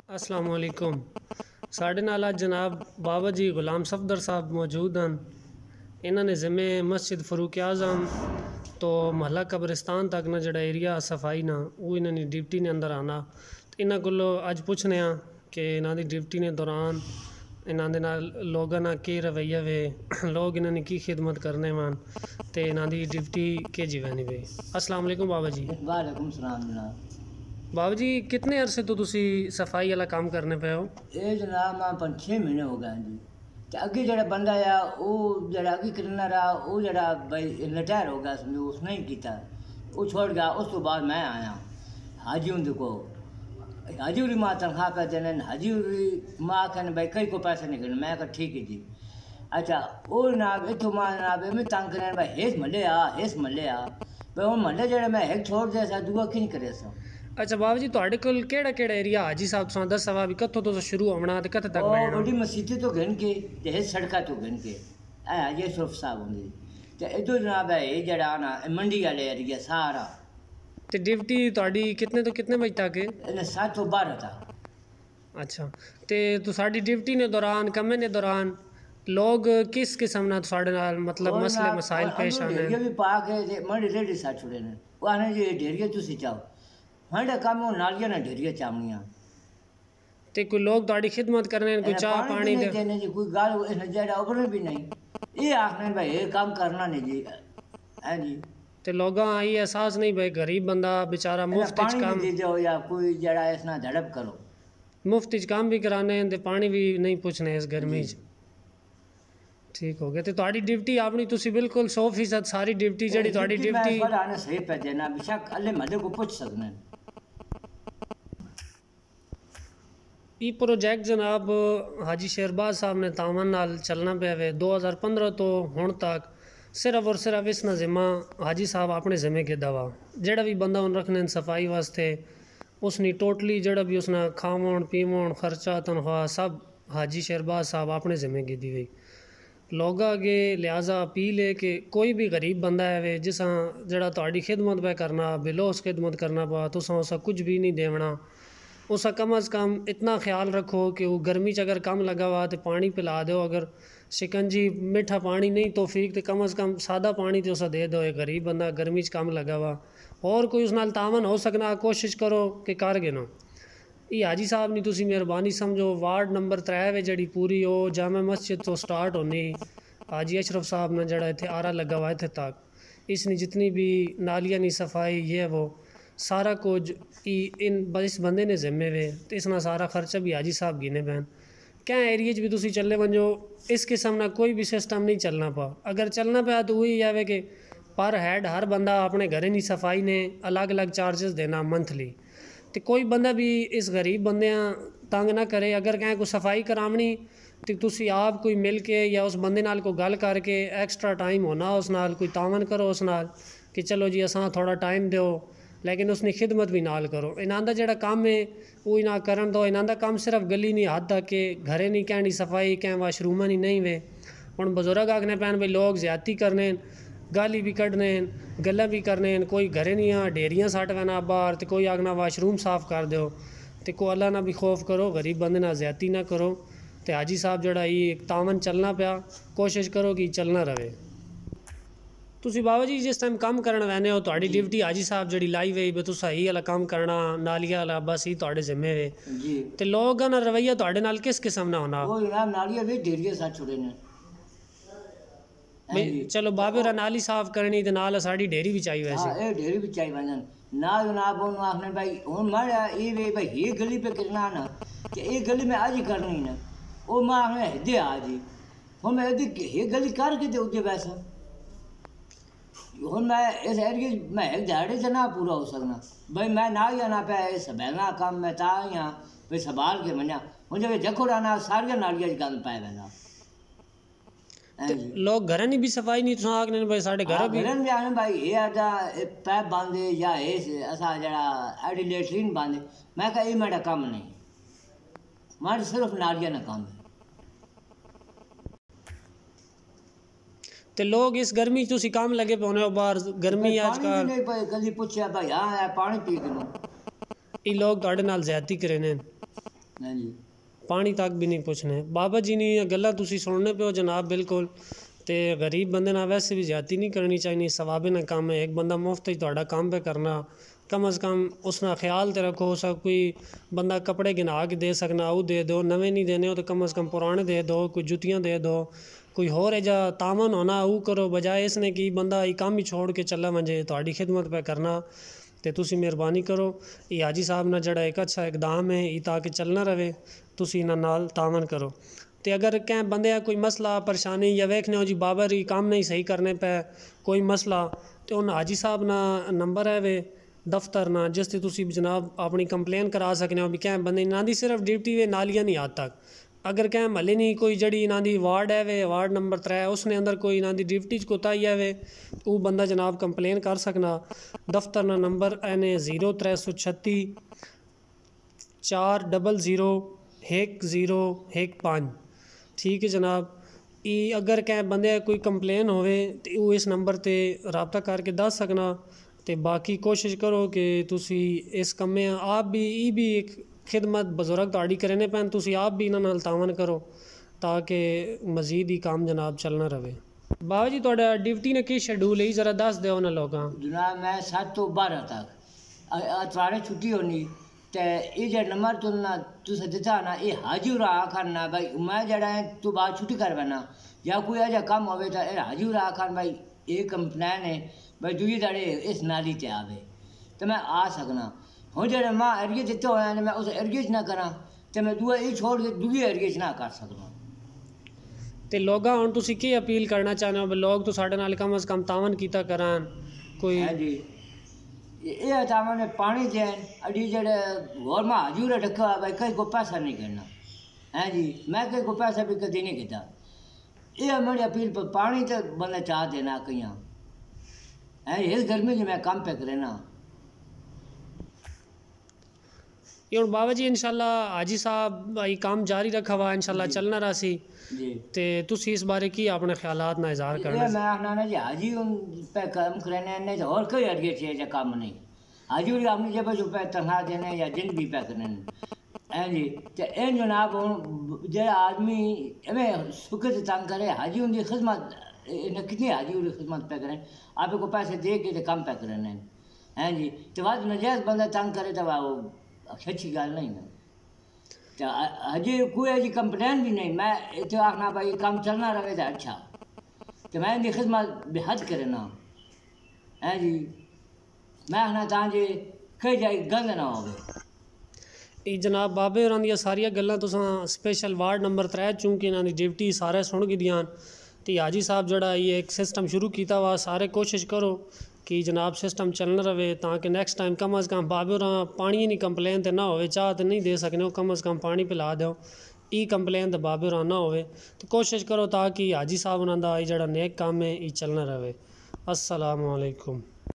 अस्सलाम वालेकुम। साढ़े नाल अज जनाब बाबा जी गुलाम सफदर साहब मौजूद हैं। इन्होंने जिम्मे मस्जिद फ़रूक आज़म तो महला कब्रिस्तान तक ना जड़ा एरिया सफाई ना वो इन्होंने ड्यूटी ने अंदर आना। तो इन्हों को अज पुछने कि इन्हों की ड्यूटी ने दौरान इन्हों के नाल लोगों ना की रवैया वे, लोग इन्होंने की खिदमत करने वन तो इन्हों की ड्यूटी के जीवनी वे। अस्सलाम वालेकुम बाबा जी। वालेकुम सलाम जनाब। बाबा जी कितने अरसे तो तुसी सफाई वाला काम करने पे हो? ये जनाब मैं 5-6 महीने हो गए जी। तो अगे जड़ा बंदा आ वो जड़ा अगे क्लीनर आ वो जड़ा भाई रिटायर हो गया, समझो उसने ही किया, वो छोड़ गया। उस तो बाद मैं आया हाजी उन को हाजी उरी माँ तनख्वाह पे देने, हाजी उरी माँ कहने भाई कई को पैसे निकलने। मैं कहा ठीक है जी। अच्छा वो जनाब इतों माँ जनाब मैं तंग करें भाई हेस मल्ले आ भाई वो मल्ले जड़े मैं एक छोड़ दे सा दूआ की नहीं करे सा। अच्छा बाबा जी तुहाडे कोल केड़ा केड़ा एरिया हाजी साहब तुसां दस्सा भी कत्थों तो शुरू होना ते कत्थे तक ओ बैठना? बड़ी मस्जिद तो घन के ते सड़का तो घन के ए हाजी शरीफ साहब होंगे ते इधर जनाब है ये जड़ा ना मंडी वाले एरिया सारा। ते ड्यूटी तुहाडी कितने तो कितने बजे तक है? 7 तो 12 था। अच्छा ते तुसाडी ड्यूटी ने दौरान कमे ने दौरान लोग किस किस्म ना तुसाडे नाल मतलब और मसले जनाब मसाइल पेश आने? ढेरिया भी पा के ते मड़ी रेडी सा छुड़े ने वो आने जी ढेरिया तुसी चाहो हंडा काम वो नालियां ना ढेरिया चावनियां ते कोई लोग तुहाडी खिदमत करने कोई चाह पानी दे देने जी कोई गाल इस जड़ा उबरने भी नहीं। ये आखने भाई ये काम करना नहीं जी है जी। ते लोगां आई एहसास नहीं भाई गरीब बंदा बेचारा मुफ्त च पानी काम भी दे दो या कोई जड़ा इसना झड़प करो मुफ्त च काम भी कराने ते पानी भी नहीं पूछने इस गर्मी च। ठीक हो गया। तो तुहाडी ड्यूटी अपनी तुसी बिल्कुल 100% सारी ड्यूटी जड़ी तुहाडी ड्यूटी मैं आने सही पे देना बेशक अल्ले मदे को पूछ सकने। ये प्रोजेक्ट जनाब हाजी शेरबाज साहब ने तावन नाल चलना पे वे 2015 तो हुण तक सिर्फ और सिर्फ इस ना जिम्मा हाजी साहब अपने जिम्मे के दवा जड़ा भी बंदा उन रखने सफाई वास्ते उसनी टोटली जड़ा भी उसना खावन पीवन खर्चा तनख्वाह सब हाजी शेरबाज साहब अपने जिम्मे की दी गई। लोग अगे लिहाजा अपील है कि कोई भी गरीब बंदा है वे जिसा जड़ा तुहाडी खिदमत पे करना बिलो उस खिदमत करना पा तुसा उसा कुछ भी नहीं देवना। उसका कम अज़ कम इतना ख्याल रखो कि वो गर्मी च अगर कम लगा हुआ तो पानी पिला दो, अगर शिकंजी मीठा पानी नहीं तौफीक तो कम अज़ कम सादा पानी तो उसे दे दो। एक गरीब बंदा गर्मी च कम लगा हुआ और कोई उस नाल तावन हो सकना कोशिश करो कि कर गिनो। ये हाजी साहब ने तुसी मेहरबानी समझो वार्ड नंबर 3 वे जड़ी पूरी हो जामा मस्जिद तो स्टार्ट होनी हाजी अशरफ साहब ने जड़ा इतने आरा लगा हुआ इतने तक इसने जितनी भी नालियाँ नी सफाई ये वो सारा कुछ इन इस बंदे ने जिम्मे वे तो इसना सारा खर्चा भी हाजी साहब गिने पैन। क्या एरिए भी तुसी चले वंजो इस किस्म ना कोई भी सिस्टम नहीं चलना पा। अगर चलना पाया तो वही आवे कि पर हैड हर बंदा अपने घरें की सफाई ने अलग अलग चार्जेस देना मंथली। तो कोई बंदा भी इस गरीब बंदे तंग ना करे। अगर कहें को सफाई करावनी तो तुसी आप कोई मिल के या उस बंदे नाल को गल करके एक्स्ट्रा टाइम होना उस नाल कोई तावन करो उस नाल कि चलो जी असां थोड़ा टाइम दो लेकिन उसकी खिदमत भी नाल करो। इन्हां दा जेड़ा काम है वो इन्हां करन दो। इन्हां दा काम सिर्फ गली नहीं हद तक के घरे नहीं कहनी सफाई कहें वाशरूम नहीं वे हुण बजुर्ग आखने पैन भाई लोग ज्यादती करने गाली भी कढ़ने गल्ला भी करने कोई घरे नहीं आ डेरियां सट वैना बाहर तो कोई आखना वाशरूम साफ़ कर दो तो को अल्लाह ना भी खौफ करो गरीब बंदे ना ज्यादती ना करो। तो हाजी साहब जड़ा ये तावन चलना पाया कोशिश करो कि चलना रहे। तुसी बाबा जी जिस टाइम काम करन वैने हो तुहाडी ड्यूटी हाजी साहब जड़ी लाई वे बे तुसा ही वाला काम करना नालिया वाला बस ही तुहाडे जिम्मे वे जी। ते लोगां दा रवैया तुहाडे नाल किस किस्म ना होना? वो जनाब नालियां भी ढेरिया सा छुड़े ने चलो बाबे रा नाली साफ करनी ते नाल साड़ी डेरी भी चाहिए वैसे। हाँ ये ढेरी भी चाहिए वजन ना जनाब उन आखने भाई हुन मारा ये वे भाई ये गली पे करना ना कि ये गली में आज ही करनी ना वो मां आखने दे आज ही हुन मैं ये गली कर के दे उदे वैसे हुन मैं इस एरिया में एक झाड़े से ना पूरा हो सकना भाई मैं ना या ना पे सबैना काम में ता या भाई संभाल के मन्या हुन जब जखोड़ा ना सारिया नालियां गंद पाए वेना लोग घर नहीं भी सफाई नहीं तुसा आखने भाई साडे घर भी घरन भी आने भाई ये आजा पैप बांधे या ऐसा जड़ा एडी लेटरिन बांधे। मैं कहा ये मेरा काम नहीं मारे सिर्फ नालियां ना काम है। ते लोग इस गर्मी तुसी काम लगे पौने हो बाहर गर्मी आजकल नहीं भाई कभी पूछया भाई हाँ पानी पी के लो ये लोग तुहाडे नाल ज्यादती करे ने हाँ जी पानी तक भी नहीं पुछने। बाबा जी ने गल्लां तुसी सुनने पे हो जनाब बिल्कुल। तो गरीब बंदे ना वैसे भी ज्यादती नहीं करनी चाहिए, सवाबे ना काम है। एक बंदा मुफ्त ही तुहाडा काम पे करना, कम अज़ कम उसना ख्याल तो रखो। सब कोई बंदा कपड़े गिना के दे सकना, वो दे दो। नवे नहीं देने हो तो कम अज़ कम पुराने दे दो, कोई जुतियाँ दे दो, कोई होर एजा तावन होना वो करो, बजाय इसने कि बंदा ये काम ही छोड़ के चला वंजे तुहाडी खिदमत पे करना। तो तुसी मेहरबानी करो, ये हाजी साहब ना जड़ा एक अच्छा इकदाम है, ये ताकि चलना रहे, तुसी इन्हां नाल तावन करो। तो अगर क्या बंदे कोई मसला परेशानी या वेखने हो जी बाबर ही काम नहीं सही करने पे कोई मसला, तो उन हाजी साहब ना नंबर है वे दफ्तर ना, जिस ते तुसी जनाब अपनी कंप्लेन करा सकने हो। भी क्या बंदे ना दी सिर्फ ड्यूटी वे नालियां नहीं आज तक, अगर क्या महल्ले नहीं कोई जड़ी इन्हां दी वार्ड है वे वार्ड नंबर 3 उसने अंदर कोई इन्हां दी ड्यूटी च कोताही है वे, वो बंदा जनाब कंप्लेन कर सकना। दफ्तर ना नंबर एने 0336 4001015। ठीक है जनाब। ई अगर क्या बंदे कोई कंप्लेन होवे तो वो इस नंबर ते रब्ता करके दस सकना। तो बाकी कोशिश करो कि तुसी इस कम्मे आप भी ई भी एक खिदमत बजुर्ग ताड़ी करने पैन, तुसी आप भी इन्हां नाल तावन करो ताकि मज़ीद ही काम जनाब चलना रहे। बाबा जी तुहाडा ड्यूटी ने की शेड्यूल है ज़रा दस दो ना लोगां। जनाब मैं 7 तो 12 तक अतवारे छुट्टी होनी। तो ये जो नंबर तुलना तुस दिता ना, ये हाजिर आखर ना भाई मैं जड़ा है तू बाहर छुट्टी कर बना, या कोई ऐसा काम होवे तो हाजिर आखर भाई ये कंप्लेन है भाई दुई दाड़े इस नाली ते आवे तो मैं आ सकना। हूँ जो मां एरिए दिते हुए मैं उस एरिए च ना करा तो मैं दूआ ये छोड़ के दूए एरिए च ना कर सकना। तो लोगां हुण तुसी की अपील करना चाहते हो भी लोग तो साढ़े नाल कम अज़ कम तावन कीता करान कोई। हाँ जी ये तावन पानी देन अड़ी जड़े और मां हाजिर रखा भाई कहीं को पैसा नहीं करना। हाँ जी मैं कहीं को पैसा भी कभी नहीं किया। ये हमारी अपील पर पानी तो बंदा चाह देना कहीं है इस गर्मी में मैं काम पे करना। ये हुण बाबा जी इंशाल्लाह हाजी साहब ये काम जारी रखा हुआ इंशाल्लाह चलना रहा सी। जी ते तुसी इस बारे की अपने ख्यालात ना इज़हार ये करना। मैं आखना ना जी हाजी उन पे काम करने नहीं तो और कोई अड़िए चाहिए काम नहीं। हाजी उड़ी अपनी जब जो पे तनखा देने या जिन भी पे करने हैं जी। तो इन जनाब जो आदमी हमें सुख से तंग करे हाजी उनकी खिदमत इन्हें कितनी हाजी उड़ी खिदमत पे करें आपको पैसे दे के तो काम पे करने हैं जी। तो बाद नजायज़ बंदा तंग करे तो वो अच्छी गल नहीं ना। तो हजे कोई ऐसी कंप्लेन भी नहीं। मैं तो आखना भाई काम चलना रहे तो अच्छा, तो मैं इनकी खिदमत बेहद करना है जी। मैं आखना तां जे कई जाए गंद ना हो। जनाब बाबे होरां दियां सारियां गल्लां तुसां स्पेशल वार्ड नंबर 3 चूंकि इन्हां दी ड्यूटी सारे सुन गिदियां। तो हाजी साहब जड़ा ये एक सिस्टम शुरू किया हुआ, सारे कोशिश करो कि जनाब सिस्टम चलना रहे ताकि नेक्स्ट टाइम कम अज़ कम बाबे होरां पानी नहीं कंप्लेन तो ना हो, चाह तो नहीं दे सकने हो कम अज़ कम पानी पिला दो, ई कंप्लेन तो बाबे होरां ना हो। तो कोशिश करो ताकि हाजी साहब उन्हां दा जड़ा नेक काम है ये चलना रहे। अस्सलामु अलैकुम।